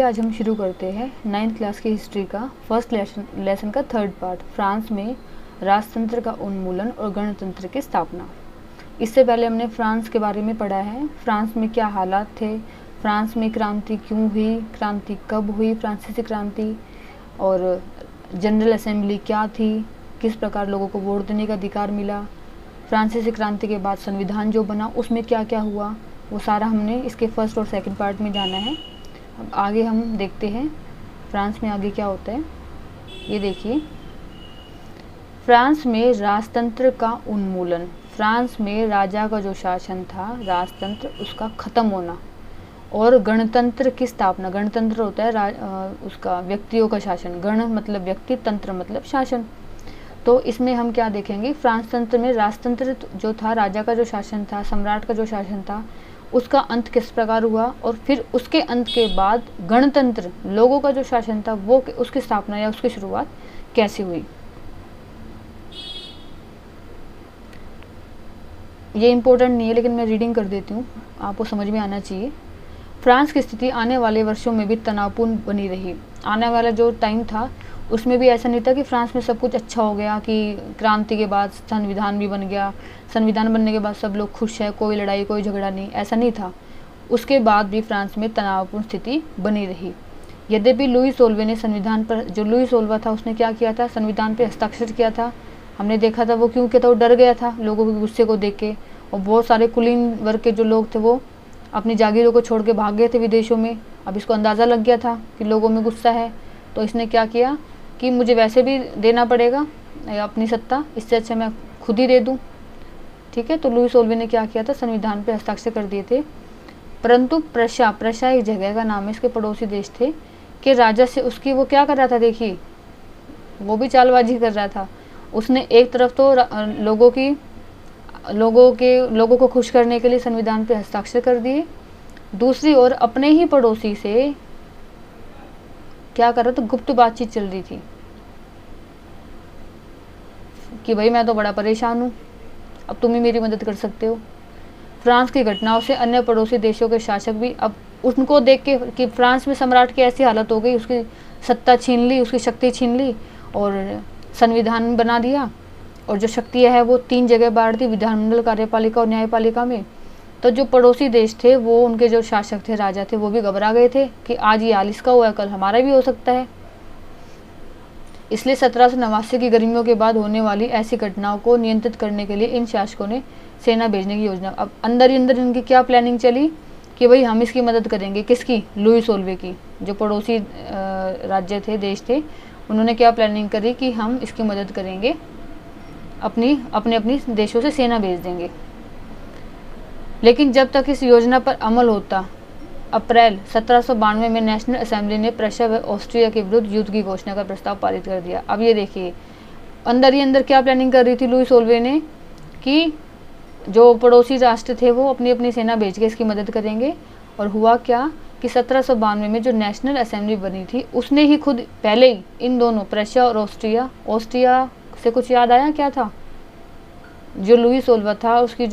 आज हम शुरू करते हैं 9th क्लास की हिस्ट्री का फर्स्ट लेसन का थर्ड पार्ट, फ्रांस में राजतंत्र का उन्मूलन और गणतंत्र की स्थापना। इससे पहले हमने फ्रांस के बारे में पढ़ा है, फ्रांस में क्या हालात थे, फ्रांस में क्रांति क्यों हुई, क्रांति कब हुई, फ्रांसीसी क्रांति, और जनरल असेंबली क्या थी, किस प्रकार लोगों को वोट देने का अधिकार मिला, फ्रांसीसी क्रांति के बाद संविधान जो बना उसमें क्या क्या हुआ, वो सारा हमने इसके फर्स्ट और सेकंड पार्ट में जाना है। अब आगे हम देखते हैं फ्रांस में आगे क्या होता है। ये देखिए, फ्रांस में राजतंत्र का उन्मूलन, फ्रांस में राजा का जो शासन था, राजतंत्र, उसका ख़त्म होना, और गणतंत्र की स्थापना। गणतंत्र होता है उसका व्यक्तियों का शासन, गण मतलब व्यक्ति, तंत्र मतलब शासन। तो इसमें हम क्या देखेंगे, फ्रांस तंत्र में राजतंत्र जो था, राजा का जो शासन था, सम्राट का जो शासन था, उसका अंत किस प्रकार हुआ, और फिर उसके अंत के बाद गणतंत्र, लोगों का जो शासन था, वो उसकी स्थापना या उसकी शुरुआत कैसे हुई। ये इम्पोर्टेंट नहीं है लेकिन मैं रीडिंग कर देती हूँ, आपको समझ में आना चाहिए। फ्रांस की स्थिति आने वाले वर्षों में भी तनावपूर्ण बनी रही। आने वाला जो टाइम था उसमें भी ऐसा नहीं था कि फ्रांस में सब कुछ अच्छा हो गया, कि क्रांति के बाद संविधान भी बन गया, संविधान बनने के बाद सब लोग खुश है, कोई लड़ाई कोई झगड़ा नहीं, ऐसा नहीं था। उसके बाद भी फ्रांस में तनावपूर्ण स्थिति बनी रही। यद्यपि लुई सोल्वे ने संविधान पर, जो लुई सोल्वा था उसने क्या किया था, संविधान पर हस्ताक्षर किया था। हमने देखा था वो क्यों किया था, वो डर गया था लोगों के गुस्से को देख के, और बहुत सारे कुलीन वर्ग के जो लोग थे वो अपनी जागीरों को छोड़ के भाग गए थे विदेशों में। अब इसको अंदाज़ा लग गया था कि लोगों में गुस्सा है, तो इसने क्या किया कि मुझे वैसे भी देना पड़ेगा अपनी सत्ता, इससे अच्छा मैं खुद ही दे दूं। ठीक है, तो लुई सोल्वे ने क्या किया था, संविधान पे हस्ताक्षर कर दिए थे। परंतु प्रशा एक जगह का नाम है, इसके पड़ोसी देश थे, कि राजा से उसकी वो क्या कर रहा था, देखिए वो भी चालबाजी कर रहा था। उसने एक तरफ तो लोगों को खुश करने के लिए संविधान पे हस्ताक्षर कर दिए, दूसरी ओर अपने ही पड़ोसी से क्या कर रहा था, गुप्त बातचीत चल रही थी कि भाई मैं तो बड़ा परेशान हूँ, अब तुम ही मेरी मदद कर सकते हो। फ्रांस की घटनाओं से अन्य पड़ोसी देशों के शासक भी अब उनको देख के कि फ्रांस में सम्राट की ऐसी हालत हो गई, उसकी सत्ता छीन ली, उसकी शक्ति छीन ली और संविधान बना दिया, और जो शक्तियाँ है वो 3 जगह बांट दी, विधानमंडल, कार्यपालिका और न्यायपालिका में। तो जो पड़ोसी देश थे, वो उनके जो शासक थे, राजा थे, वो भी घबरा गए थे कि आज ये हाल इसका हुआ है, कल हमारा भी हो सकता है। इसलिए 1789 की गर्मियों के बाद होने वाली ऐसी घटनाओं को नियंत्रित करने के लिए इन शासकों ने सेना भेजने की योजना। अब अंदर ही अंदर इनकी क्या प्लानिंग चली कि भाई हम इसकी मदद करेंगे, किसकी, लुई सोल्वे की। जो पड़ोसी राज्य थे, देश थे, उन्होंने क्या प्लानिंग करी कि हम इसकी मदद करेंगे, अपने देशों से सेना भेज देंगे। लेकिन जब तक इस योजना पर अमल होता, अप्रैल 1792 में नेशनल असेंबली ने प्रशा व ऑस्ट्रिया के विरुद्ध युद्ध की घोषणा का प्रस्ताव पारित कर दिया। अब ये देखिए, अंदर ही अंदर क्या प्लानिंग कर रही थी लुई सोल्वे ने कि जो पड़ोसी राष्ट्र थे वो अपनी अपनी सेना भेज के इसकी मदद करेंगे। और हुआ क्या कि 1792 में जो नेशनल असेंबली बनी थी, उसने ही खुद पहले ही इन दोनों, प्रशा और ऑस्ट्रिया से कुछ याद आया क्या था, जो लुई सोल्वा था उसका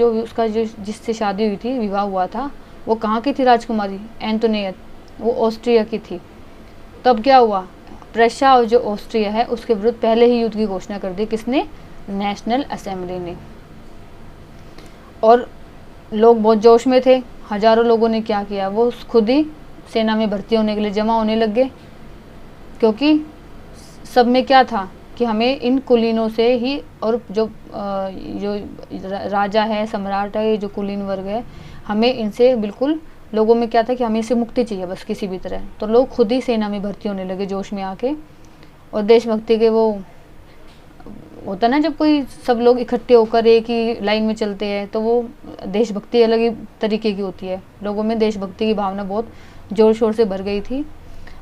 जो जिससे शादी हुई थी, विवाह हुआ था, वो कहाँ की थी राजकुमारी, एंटोनियट, वो ऑस्ट्रिया की थी। तब क्या हुआ, प्रशा और जो ऑस्ट्रिया है उसके विरुद्ध पहले ही युद्ध की घोषणा कर दी, किसने, नेशनल असेंबली ने। और लोग बहुत जोश में थे, हजारों लोगों ने क्या किया, वो खुद ही सेना में भर्ती होने के लिए जमा होने लग गए, क्योंकि सब में क्या था कि हमें इन कुलीनों से ही, और जो राजा है, सम्राट है, ये जो कुलीन वर्ग है, हमें इनसे बिल्कुल, लोगों में क्या था कि हमें इससे मुक्ति चाहिए बस किसी भी तरह। तो लोग खुद ही सेना में भर्ती होने लगे जोश में आके, और देशभक्ति के वो होता ना, जब कोई सब लोग इकट्ठे होकर एक ही लाइन में चलते हैं, तो वो देशभक्ति अलग ही तरीके की होती है। लोगों में देशभक्ति की भावना बहुत जोर शोर से भर गई थी।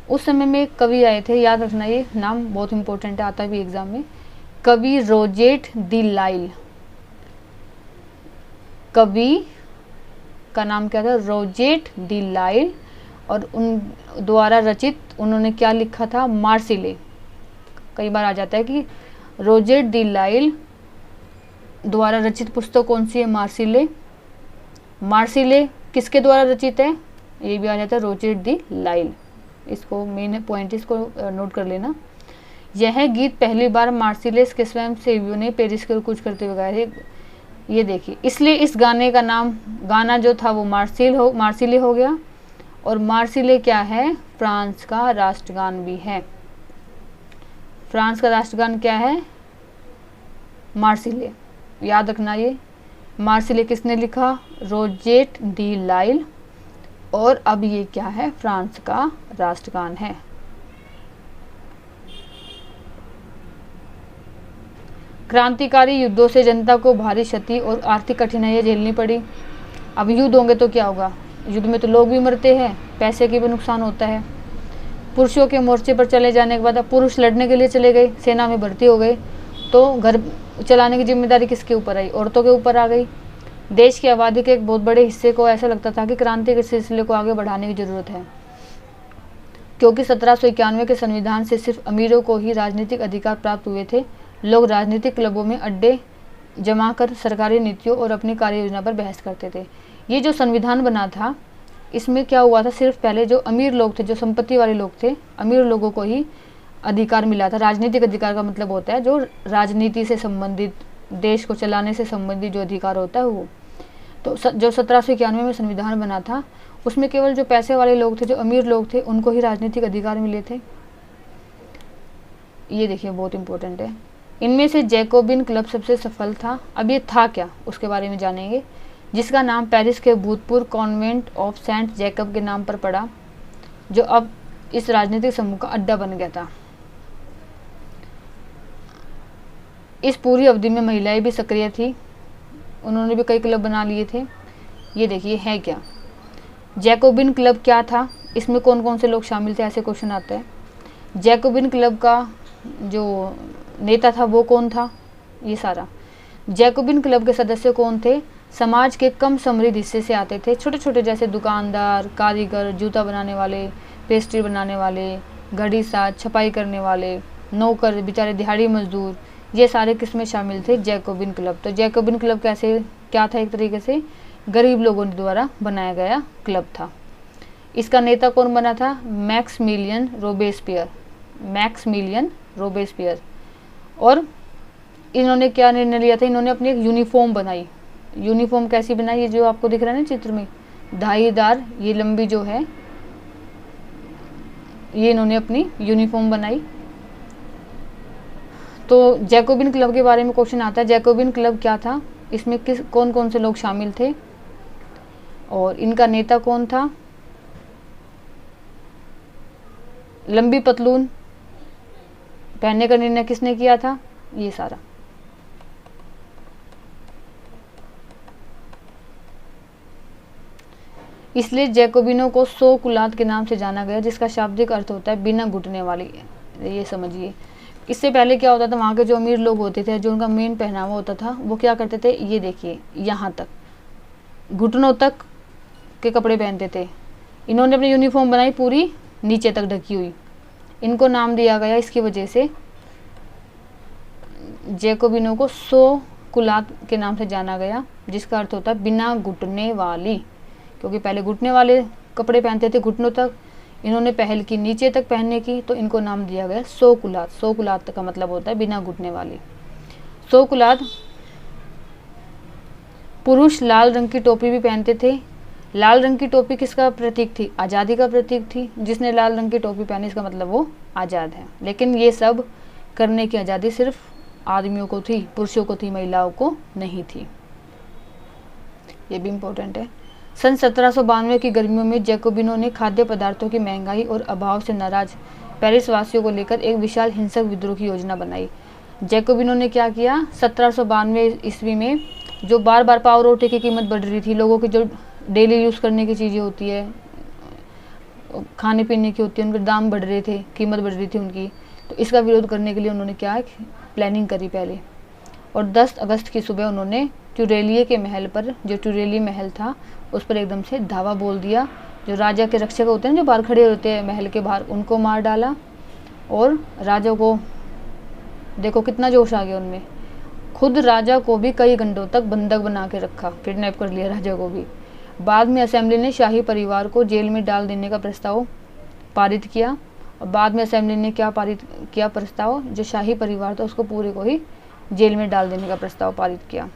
उस समय में एक कवि आए थे, याद रखना ये नाम बहुत इंपॉर्टेंट है, आता भी एग्जाम में, कवि रोजेट दी लाइल। कवि का नाम क्या था, रोजेट दी लाइल, और उन द्वारा रचित, उन्होंने क्या लिखा था, मार्सिले। कई बार आ जाता है कि रोजेट दी लाइल द्वारा रचित पुस्तक कौन सी है, मार्सिले। मार्सिले किसके द्वारा रचित है, ये भी आ जाता है रोजेट दी लाइल। इसको मेन पॉइंट इसको नोट कर लेना। यह गीत पहली बार मार्सिलेस के स्वयं सेवियों ने पेरिस के कूच करते हुए गाया है। ये देखिए, इसलिए इस गाने का नाम, गाना जो था वो मार्सिले हो गया। और मार्सिले क्या है? फ्रांस का राष्ट्रगान भी है। फ्रांस का राष्ट्रगान क्या है? मार्सिले। याद रखना ये। मार्सिले किसने लिखा? रोजेट डी लाइल। और अब ये क्या है? फ्रांस का राष्ट्रगान है। क्रांतिकारी युद्धों से जनता को भारी क्षति और आर्थिक कठिनाइयाँ झेलनी पड़ी। अब युद्ध होंगे तो क्या होगा? युद्ध में तो लोग भी मरते हैं, पैसे की भी नुकसान होता है। पुरुषों के मोर्चे पर चले जाने के बाद अब पुरुष लड़ने के लिए चले गए, सेना में भर्ती हो गए, तो घर चलाने की जिम्मेदारी किसके ऊपर आई? औरतों के ऊपर आ गई। देश की आबादी के एक बहुत बड़े हिस्से को ऐसा लगता था कि क्रांति के सिलसिले को आगे बढ़ाने की जरूरत है, क्योंकि 1791 के संविधान से सिर्फ अमीरों को ही राजनीतिक अधिकार प्राप्त हुए थे। लोग राजनीतिक क्लबों में अड्डे जमा कर सरकारी नीतियों और अपनी कार्य योजना पर बहस करते थे। ये जो संविधान बना था, इसमें क्या हुआ था? सिर्फ पहले जो अमीर लोग थे, जो संपत्ति वाले लोग थे, अमीर लोगों को ही अधिकार मिला था। राजनीतिक अधिकार का मतलब होता है जो राजनीति से संबंधित, देश को चलाने से संबंधित जो अधिकार होता है वो। तो जो 1791 में संविधान बना था, उसमें केवल जो पैसे वाले लोग थे, जो अमीर लोग थे, उनको ही राजनीतिक अधिकार मिले थे। ये देखिए, बहुत इंपॉर्टेंट है। इनमें से जैकोबिन क्लब सबसे सफल था। अब ये था क्या, उसके बारे में जानेंगे। जिसका नाम पेरिस के भूतपूर्व कॉन्वेंट ऑफ सेंट जैकब के नाम पर पड़ा, जो अब इस राजनीतिक समूह का अड्डा बन गया था। इस पूरी अवधि में महिलाएं भी सक्रिय थी, उन्होंने भी कई क्लब बना लिए थे। ये देखिए है क्या, जैकोबिन क्लब क्या था, इसमें कौन कौन से लोग शामिल थे, ऐसे क्वेश्चन आते हैं। जैकोबिन क्लब का जो नेता था वो कौन था, ये सारा। जैकोबिन क्लब के सदस्य कौन थे? समाज के कम समृद्ध हिस्से से आते थे, छोटे छोटे, जैसे दुकानदार, कारीगर, जूता बनाने वाले, पेस्ट्री बनाने वाले, घड़ी साज, छपाई करने वाले, नौकर, बेचारे दिहाड़ी मजदूर, ये सारे किसमें शामिल थे? Jacobin club. तो जैकोबिन क्लब कैसे क्या था? एक तरीके से गरीब लोगों द्वारा बनाया गया क्लब था। इसका नेता कौन बना था? Maximilian Robespierre. Maximilian Robespierre. और इन्होंने क्या निर्णय लिया था? इन्होंने अपनी एक यूनिफॉर्म बनाई। यूनिफॉर्म कैसी बनाई? ये जो आपको दिख रहा है ना चित्र में, धाईदार, ये लंबी जो है, ये इन्होंने अपनी यूनिफॉर्म बनाई। तो जैकोबिन क्लब के बारे में क्वेश्चन आता है, जैकोबिन क्लब क्या था, इसमें कौन कौन से लोग शामिल थे और इनका नेता कौन था? लंबी पतलून पहनने का निर्णय किसने किया था? ये सारा। इसलिए जैकोबिनों को 100 कुलात के नाम से जाना गया, जिसका शाब्दिक अर्थ होता है बिना घुटने वाली। ये समझिए। इससे पहले क्या होता था, वहाँ के जो अमीर लोग होते थे, जो उनका मेन पहनावा होता था, वो क्या करते थे? ये देखिए, यहाँ तक, घुटनों तक के कपड़े पहनते थे। इन्होंने अपनी यूनिफॉर्म बनाई पूरी नीचे तक ढकी हुई। इनको नाम दिया गया इसकी वजह से, जैकोबिनों को 100 कुलात के नाम से जाना गया, जिसका अर्थ होता है बिना घुटने वाली, क्योंकि पहले घुटने वाले कपड़े पहनते थे घुटनों तक, इन्होंने पहल की नीचे तक पहनने की, तो इनको नाम दिया गया 100 कुलात। 100 कुलात का मतलब होता है बिना घुटने वाली। 100 कुलात। पुरुष लाल रंग की टोपी भी पहनते थे। लाल रंग की टोपी किसका प्रतीक थी? आज़ादी का प्रतीक थी। जिसने लाल रंग की टोपी पहनी, इसका मतलब वो आज़ाद है। लेकिन ये सब करने की आज़ादी सिर्फ आदमियों को थी, पुरुषों को थी, महिलाओं को नहीं थी। ये भी इम्पोर्टेंट है। सन 1792 की गर्मियों में जैकोबिनों ने खाद्य पदार्थों की महंगाई और अभाव से नाराज पेरिस वासियों को लेकर एक विशाल हिंसक विद्रोह की योजना बनाई। जैकोबिनों ने क्या किया? 1792 ईस्वी में जो बार बार पाव रोटी की कीमत बढ़ रही थी, लोगों की जो डेली यूज़ करने की चीज़ें होती है, खाने पीने की होती है, उनके दाम बढ़ रहे थे, कीमत बढ़ रही थी उनकी, तो इसका विरोध करने के लिए उन्होंने क्या प्लानिंग करी पहले। और 10 अगस्त की सुबह उन्होंने टुरेलिए के महल पर, जो टुरेली महल था, उस पर एकदम से धावा बोल दिया। जो राजा के रक्षक होते हैं, जो बाहर खड़े होते हैं महल के बाहर, उनको मार डाला। और राजा को देखो कितना जोश आ गया उनमें। खुद राजा को भी कई घंटों तक बंधक बना के रखा, किडनैप कर लिया राजा को भी। बाद में असेंबली ने शाही परिवार को जेल में डाल देने का प्रस्ताव पारित किया। और बाद में असेंबली ने क्या पारित किया प्रस्ताव, जो शाही परिवार था उसको पूरे को ही जेल में डाल देने का प्रस्ताव पारित किया।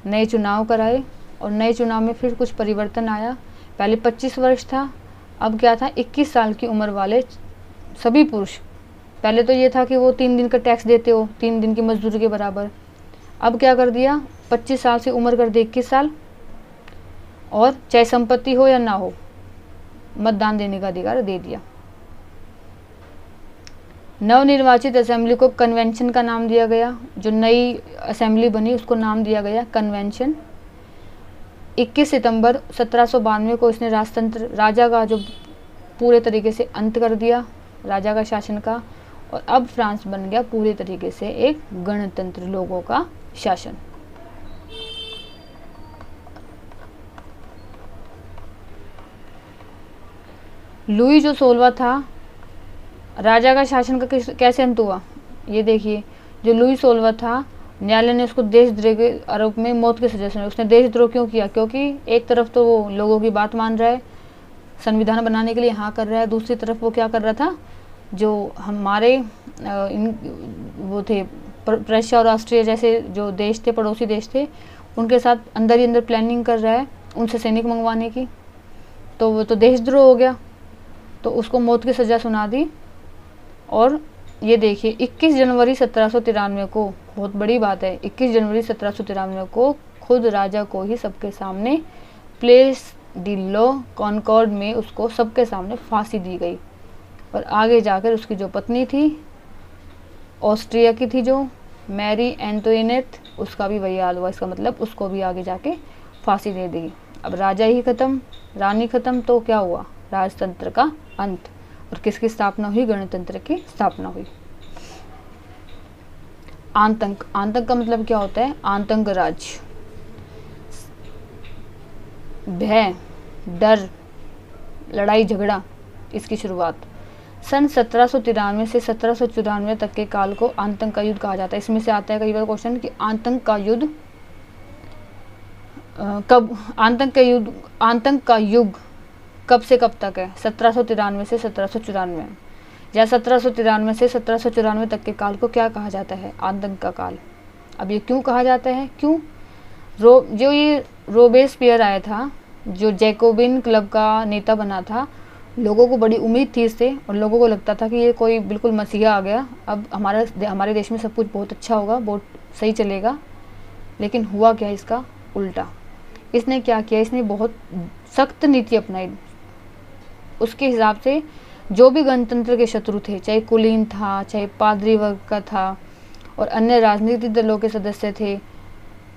नए चुनाव कराए और नए चुनाव में फिर कुछ परिवर्तन आया। पहले 25 वर्ष था, अब क्या था 21 साल की उम्र वाले सभी पुरुष। पहले तो ये था कि वो 3 दिन का टैक्स देते हो, 3 दिन की मजदूरी के बराबर। अब क्या कर दिया, 25 साल से उम्र कर दी 21 साल, और चाहे संपत्ति हो या ना हो, मतदान देने का अधिकार दे दिया। नवनिर्वाचित असेंबली को कन्वेंशन का नाम दिया गया। जो नई असेंबली बनी उसको नाम दिया गया कन्वेंशन। 21 सितंबर 1792 को इसने राजा का जो पूरे तरीके से अंत कर दिया, राजा का शासन का। और अब फ्रांस बन गया पूरे तरीके से एक गणतंत्र, लोगों का शासन। लुई जो 16वां था, राजा का शासन का कैसे अंत हुआ, ये देखिए। जो लुई 16वां था, न्यायालय ने उसको देशद्रोह के आरोप में मौत की सजा सुनाई। उसने देशद्रोह क्यों किया, क्योंकि एक तरफ तो वो लोगों की बात मान रहा है, संविधान बनाने के लिए हाँ कर रहा है, दूसरी तरफ वो क्या कर रहा था, जो हमारे वो थे प्रशिया और ऑस्ट्रिया जैसे जो देश थे, पड़ोसी देश थे, उनके साथ अंदर ही अंदर प्लानिंग कर रहा है उनसे सैनिक मंगवाने की। तो वो तो देशद्रोह हो गया, तो उसको मौत की सज़ा सुना दी। और ये देखिए 21 जनवरी 1793 को, बहुत बड़ी बात है, 21 जनवरी 1793 को खुद राजा को ही सबके सामने प्लेस डी लॉ कॉनकॉर्ड में उसको सबके सामने फांसी दी गई। और आगे जाकर उसकी जो पत्नी थी ऑस्ट्रिया की थी, जो मैरी एंटोइनेट, उसका भी वही हाल हुआ। इसका मतलब उसको भी आगे जाके फांसी दे दी। अब राजा ही खत्म, रानी खत्म, तो क्या हुआ, राजतंत्र का अंत। और किसकी स्थापना हुई, गणतंत्र की स्थापना हुई। आतंक, आतंक का मतलब क्या होता है, आतंक राज्य, भय, डर, लड़ाई झगड़ा, इसकी शुरुआत। सन 1793 से 1794 तक के काल को आतंक का युद्ध कहा जाता है। इसमें से आता है कई बार क्वेश्चन कि आतंक का युद्ध कब, आतंक का युग कब से कब तक है, 1793 से 1794, या 1793 से 1794 तक के काल को क्या कहा जाता है, आतंक का काल। अब ये क्यों कहा जाता है, क्यों, जो ये रोबेस्पियर आया था, जो जैकोबिन क्लब का नेता बना था, लोगों को बड़ी उम्मीद थी इससे, और लोगों को लगता था कि ये कोई बिल्कुल मसीहा आ गया, अब हमारे देश में सब कुछ बहुत अच्छा होगा, बहुत सही चलेगा। लेकिन हुआ क्या, इसका उल्टा। इसने क्या किया, इसने बहुत सख्त नीति अपनाई। उसके हिसाब से जो भी गणतंत्र के शत्रु थे, चाहे कुलीन था, चाहे पादरी वर्ग का था, और अन्य राजनीतिक दलों के सदस्य थे,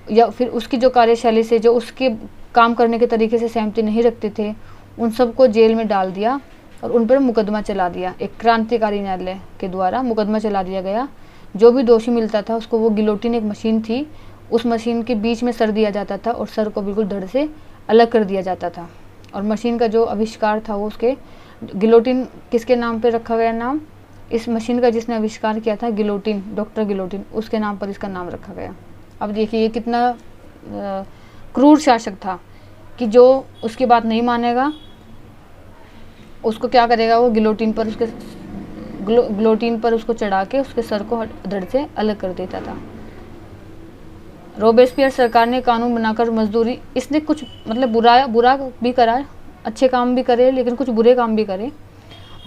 या फिर उसकी जो कार्यशैली से, जो उसके काम करने के तरीके से सहमति नहीं रखते थे, उन सबको जेल में डाल दिया और उन पर मुकदमा चला दिया। एक क्रांतिकारी न्यायालय के द्वारा मुकदमा चला दिया गया। जो भी दोषी मिलता था उसको वो गिलोटिन, एक मशीन थी, उस मशीन के बीच में सर दिया जाता था और सर को बिल्कुल धड़ से अलग कर दिया जाता था। और मशीन का जो आविष्कार था वो, उसके गिलोटिन किसके नाम पे रखा गया नाम, इस मशीन का जिसने आविष्कार किया था गिलोटिन, डॉक्टर गिलोटिन, उसके नाम पर इसका नाम रखा गया। अब देखिए ये कितना क्रूर शासक था कि जो उसकी बात नहीं मानेगा उसको क्या करेगा, वो गिलोटिन पर उसको चढ़ा के उसके सर को धड़ से अलग कर देता था। रोबेस्पियर सरकार ने कानून बनाकर मजदूरी, इसने कुछ मतलब बुरा भी करा, अच्छे काम भी करे, लेकिन कुछ बुरे काम भी करे।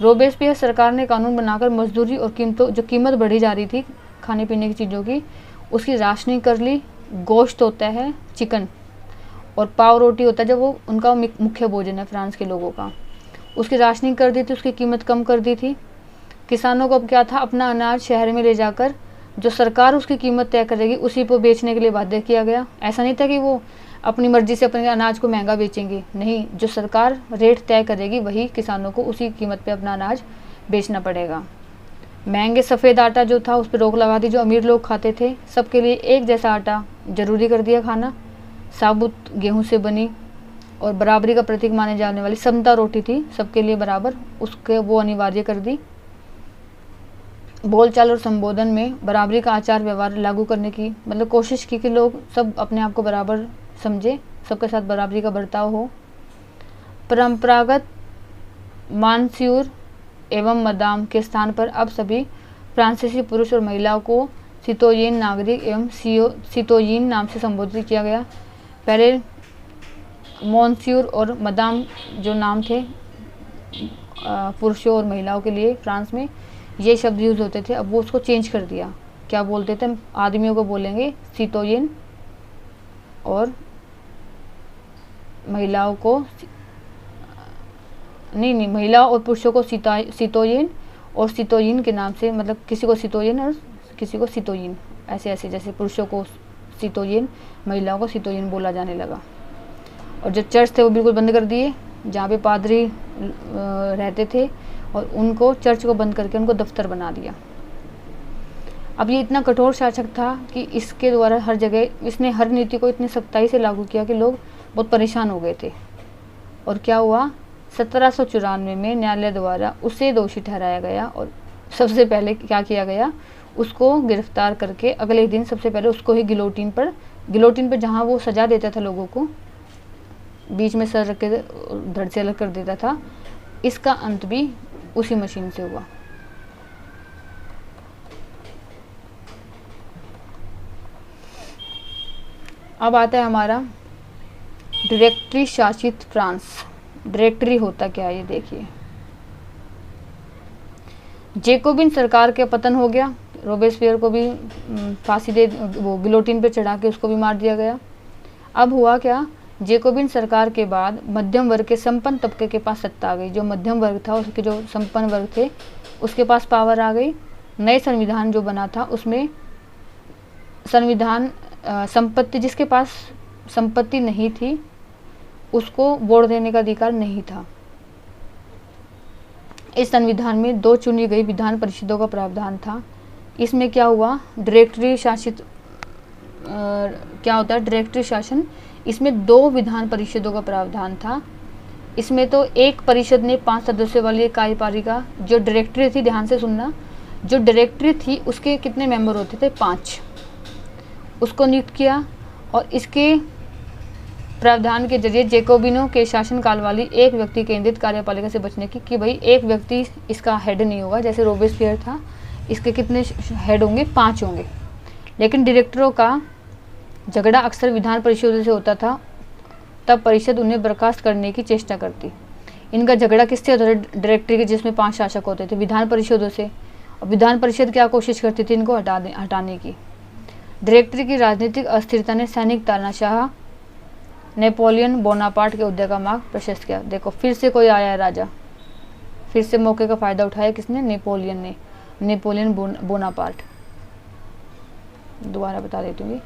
रोबेस्पियर सरकार ने कानून बनाकर मजदूरी और कीमत बढ़ी जा रही थी खाने पीने की चीज़ों की, उसकी राशनिंग कर ली। गोश्त होता है चिकन, और पाव रोटी होता है जब वो उनका मुख्य भोजन है फ्रांस के लोगों का, उसकी राशनिंग कर दी थी, उसकी कीमत कम कर दी थी। किसानों को अब क्या था, अपना अनाज शहर में ले जाकर जो सरकार उसकी कीमत तय करेगी उसी पर बेचने के लिए बाध्य किया गया। ऐसा नहीं था कि वो अपनी मर्जी से अपने अनाज को महंगा बेचेंगे, नहीं, जो सरकार रेट तय करेगी वही किसानों को उसी कीमत पे अपना अनाज बेचना पड़ेगा। महंगे सफ़ेद आटा जो था उस पर रोक लगा दी, जो अमीर लोग खाते थे सबके लिए एक जैसा आटा जरूरी कर दिया खाना, साबुत गेहूं से बनी और बराबरी का प्रतीक माने जाने वाली समता रोटी थी सबके लिए बराबर, उसके वो अनिवार्य कर दी। बोलचाल और संबोधन में बराबरी का आचार व्यवहार लागू करने की मतलब कोशिश की कि लोग सब अपने आप को बराबर समझे, सबके साथ बराबरी का बर्ताव हो। परंपरागत मानस्यूर एवं मदाम के स्थान पर अब सभी फ्रांसीसी पुरुष और महिलाओं को सितोयेन नागरिक एवं सितोयीन नाम से संबोधित किया गया। पहले मॉन्स्यूर और मदाम जो नाम थे पुरुषों और महिलाओं के लिए फ्रांस में ये शब्द यूज़ होते थे, अब वो उसको चेंज कर दिया। क्या बोलते थे? आदमियों को बोलेंगे सितोयेन और महिलाओं को नहीं, महिलाओं और पुरुषों को सितोयेन और सितोयीन के नाम से, मतलब किसी को सितोयेन और किसी को सितोयीन, ऐसे ऐसे, जैसे पुरुषों को सितोयेन, महिलाओं को सितोयीन बोला जाने लगा। और जो चर्च थे वो बिल्कुल बंद कर दिए, जहाँ पे पादरी रहते थे, और उनको चर्च को बंद करके उनको दफ्तर बना दिया। अब ये इतना कठोर शासक था कि इसके द्वारा हर जगह इसने हर नीति को इतनी सख्ताई से लागू किया कि लोग बहुत परेशान हो गए थे। और क्या हुआ, 1794 में न्यायालय द्वारा उसे दोषी ठहराया गया और सबसे पहले क्या किया गया, उसको गिरफ्तार करके अगले दिन सबसे पहले उसको ही गिलोटिन पर जहाँ वो सजा देता था लोगों को, बीच में सर रख के धड़ से अलग कर देता था, इसका अंत भी उसी मशीन से हुआ। अब आता है हमारा डायरेक्टरी शासित फ्रांस। डायरेक्टरी होता क्या है ये देखिए। जेकोबिन सरकार के पतन हो गया, रोबेस्पियर को भी फांसी दे, वो गिलोटिन पे चढ़ा के उसको भी मार दिया गया। अब हुआ क्या, जेकोबिन सरकार के बाद मध्यम वर्ग के संपन्न तबके के पास सत्ता आ गई। जो मध्यम वर्ग था, उसके जो संपन्न वर्ग थे, उसके पास पावर आ गई। नए संविधान जो बना था उसमें संविधान संपत्ति, जिसके पास संपत्ति नहीं थी उसको वोट देने का अधिकार नहीं था। इस संविधान में 2 चुनी गई विधान परिषदों का प्रावधान था। इसमें क्या हुआ, डायरेक्टरी शासित क्या होता है डायरेक्टरी शासन, इसमें 2 विधान परिषदों का प्रावधान था। इसमें तो एक परिषद ने 5 सदस्यों वाली एक कार्यपालिका, जो डायरेक्टरी थी, ध्यान से सुनना, जो डायरेक्टरी थी उसके कितने मेंबर होते थे, 5, उसको नियुक्त किया। और इसके प्रावधान के जरिए जेकोबिनों के शासनकाल वाली एक व्यक्ति केंद्रित कार्यपालिका से बचने की, कि भाई एक व्यक्ति इसका हेड नहीं होगा, जैसे रोबेस्पियर था, इसके कितने हेड होंगे, 5 होंगे। लेकिन डायरेक्टरों का झगड़ा अक्सर विधान परिषदों से होता था, तब परिषद उन्हें बर्खास्त करने की चेष्टा करती। इनका झगड़ा किससे होता था डायरेक्टरी के, जिसमें 5 शासक होते थे, विधान परिषदों से। और विधान परिषद क्या कोशिश करती थी, इनको हटाने की। डायरेक्टरी की राजनीतिक अस्थिरता ने सैनिक तानाशाह नेपोलियन बोनापार्ट के उदय का मार्ग प्रशस्त किया। देखो फिर से कोई आया है राजा, फिर से मौके का फायदा उठाया किसने, नेपोलियन ने, नेपोलियन बोनापार्ट। दोबारा बता देती हूँ।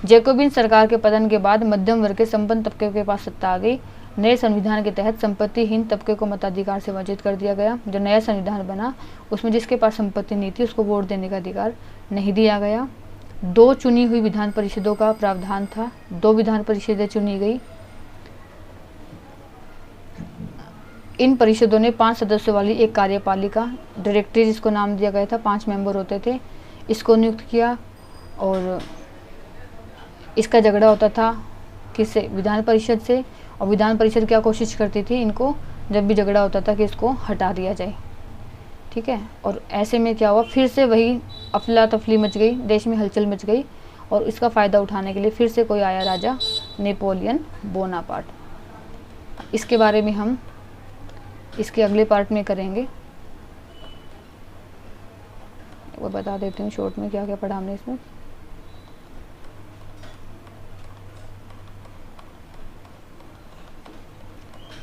जेकोबिन सरकार के पतन के बाद मध्यम वर्ग के संपन्न तबके के पास सत्ता आ गई। नए संविधान के तहत संपत्तिहीन तबके को मताधिकार से वंचित कर दिया गया। जो नया संविधान बना उसमें जिसके पास संपत्ति नहीं थी उसको वोट देने का अधिकार नहीं दिया गया। 2 चुनी हुई विधान परिषदों का प्रावधान था, 2 विधान परिषदें चुनी गई। इन परिषदों ने 5 सदस्यों वाली एक कार्यपालिका, डायरेक्टरी जिसको नाम दिया गया था, 5 मेंबर होते थे, इसको नियुक्त किया। और इसका झगड़ा होता था किससे, विधान परिषद से। और विधान परिषद क्या कोशिश करती थी, इनको जब भी झगड़ा होता था कि इसको हटा दिया जाए, ठीक है। और ऐसे में क्या हुआ, फिर से वही अफला तफली मच गई, देश में हलचल मच गई। और इसका फ़ायदा उठाने के लिए फिर से कोई आया राजा, नेपोलियन बोनापार्ट। इसके बारे में हम इसके अगले पार्ट में करेंगे, वो बता देती हूँ शॉर्ट में क्या क्या पढ़ा हमने इसमें।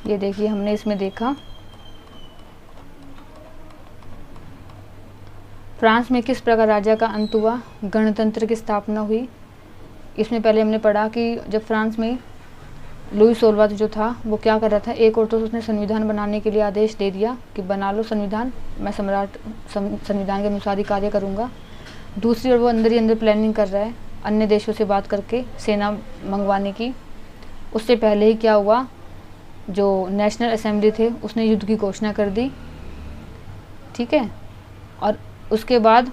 ये देखिए हमने इसमें देखा फ्रांस में किस प्रकार राजा का अंत हुआ, गणतंत्र की स्थापना हुई। इसमें पहले हमने पढ़ा कि जब फ्रांस में लुई 16वां जो था वो क्या कर रहा था, एक और तो उसने संविधान बनाने के लिए आदेश दे दिया कि बना लो संविधान, मैं सम्राट संविधान के अनुसार ही कार्य करूँगा। दूसरी ओर वो अंदर ही अंदर प्लानिंग कर रहा है अन्य देशों से बात करके सेना मंगवाने की। उससे पहले ही क्या हुआ, जो नेशनल असेंबली थे उसने युद्ध की घोषणा कर दी, ठीक है। और उसके बाद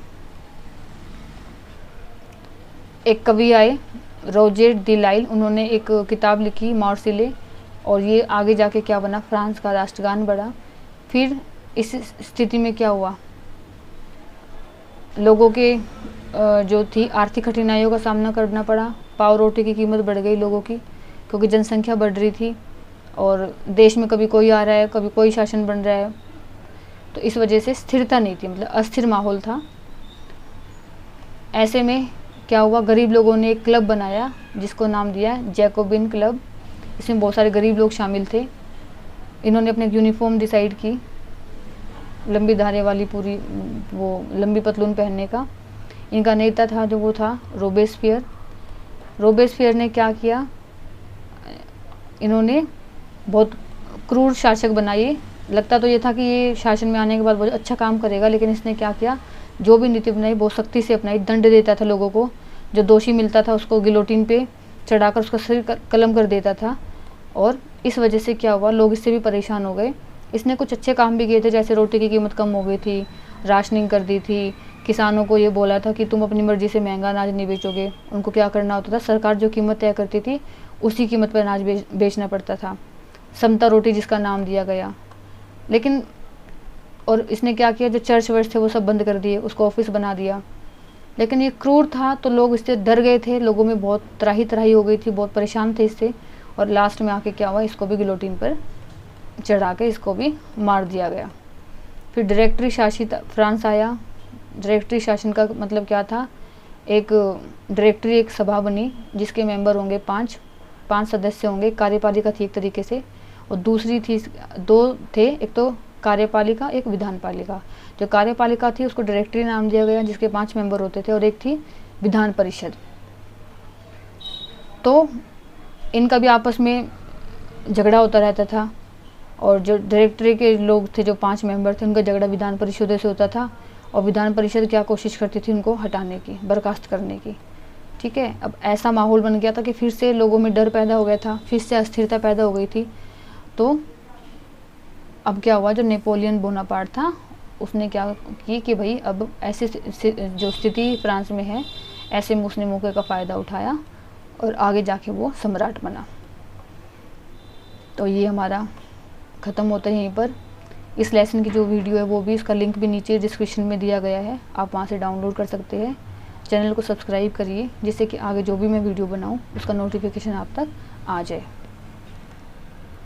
एक कवि आए रोजर डी लाइल, उन्होंने एक किताब लिखी मार्सिले, और ये आगे जाके क्या बना, फ्रांस का राष्ट्रगान बना। फिर इस स्थिति में क्या हुआ, लोगों के जो थी आर्थिक कठिनाइयों का सामना करना पड़ा। पाव रोटी की कीमत बढ़ गई लोगों की, क्योंकि जनसंख्या बढ़ रही थी और देश में कभी कोई आ रहा है, कभी कोई शासन बन रहा है, तो इस वजह से स्थिरता नहीं थी, मतलब अस्थिर माहौल था। ऐसे में क्या हुआ, गरीब लोगों ने एक क्लब बनाया जिसको नाम दिया जैकोबिन क्लब। इसमें बहुत सारे गरीब लोग शामिल थे। इन्होंने अपने यूनिफॉर्म डिसाइड की, लंबी धारे वाली पूरी वो लंबी पतलून पहनने का। इनका नेता था जो वो था रोबेस्पियर। रोबेस्पियर ने क्या किया, इन्होंने बहुत क्रूर शासक बनाए। लगता तो ये था कि ये शासन में आने के बाद बहुत अच्छा काम करेगा, लेकिन इसने क्या किया, जो भी नीति बनाई बहुत सख्ती से अपनाई। दंड देता था लोगों को, जो दोषी मिलता था उसको गिलोटिन पे चढ़ाकर उसका सिर कलम कर देता था। और इस वजह से क्या हुआ, लोग इससे भी परेशान हो गए। इसने कुछ अच्छे काम भी किए थे, जैसे रोटी की कीमत कम हो गई थी, राशनिंग कर दी थी, किसानों को ये बोला था कि तुम अपनी मर्जी से महंगा अनाज नहीं बेचोगे। उनको क्या करना होता था, सरकार जो कीमत तय करती थी उसी कीमत पर अनाज बेचना पड़ता था। समता रोटी जिसका नाम दिया गया। लेकिन और इसने क्या किया, जो चर्च वर्च थे वो सब बंद कर दिए, उसको ऑफिस बना दिया। लेकिन ये क्रूर था तो लोग इससे डर गए थे, लोगों में बहुत त्राही त्राही हो गई थी, बहुत परेशान थे इससे। और लास्ट में आके क्या हुआ, इसको भी गिलोटिन पर चढ़ा के इसको भी मार दिया गया। फिर डायरेक्टरी शासित फ्रांस आया। डायरेक्टरी शासन का मतलब क्या था, एक डायरेक्टरी एक सभा बनी जिसके मेंबर होंगे पाँच सदस्य होंगे। कार्यपालिका थी एक तरीके से, और दूसरी थी, दो थे, एक तो कार्यपालिका एक विधानपालिका। जो कार्यपालिका थी उसको डायरेक्टरी नाम दिया गया जिसके 5 मेंबर होते थे, और एक थी विधान परिषद। तो इनका भी आपस में झगड़ा होता रहता था, और जो डायरेक्टरी के लोग थे जो 5 मेंबर थे उनका झगड़ा विधान परिषद से होता था, और विधान परिषद क्या कोशिश करती थी उनको हटाने की, बर्खास्त करने की। ठीक है, अब ऐसा माहौल बन गया था कि फिर से लोगों में डर पैदा हो गया था, फिर से अस्थिरता पैदा हो गई थी। तो अब क्या हुआ, जो नेपोलियन बोनापार्ट था उसने क्या की कि भाई अब ऐसे जो स्थिति फ्रांस में है, ऐसे में उसने मौके का फ़ायदा उठाया और आगे जाके वो सम्राट बना। तो ये हमारा ख़त्म होता है यहीं पर। इस लेसन की जो वीडियो है वो भी, इसका लिंक भी नीचे डिस्क्रिप्शन में दिया गया है, आप वहाँ से डाउनलोड कर सकते हैं। चैनल को सब्सक्राइब करिए जिससे कि आगे जो भी मैं वीडियो बनाऊँ उसका नोटिफिकेशन आप तक आ जाए।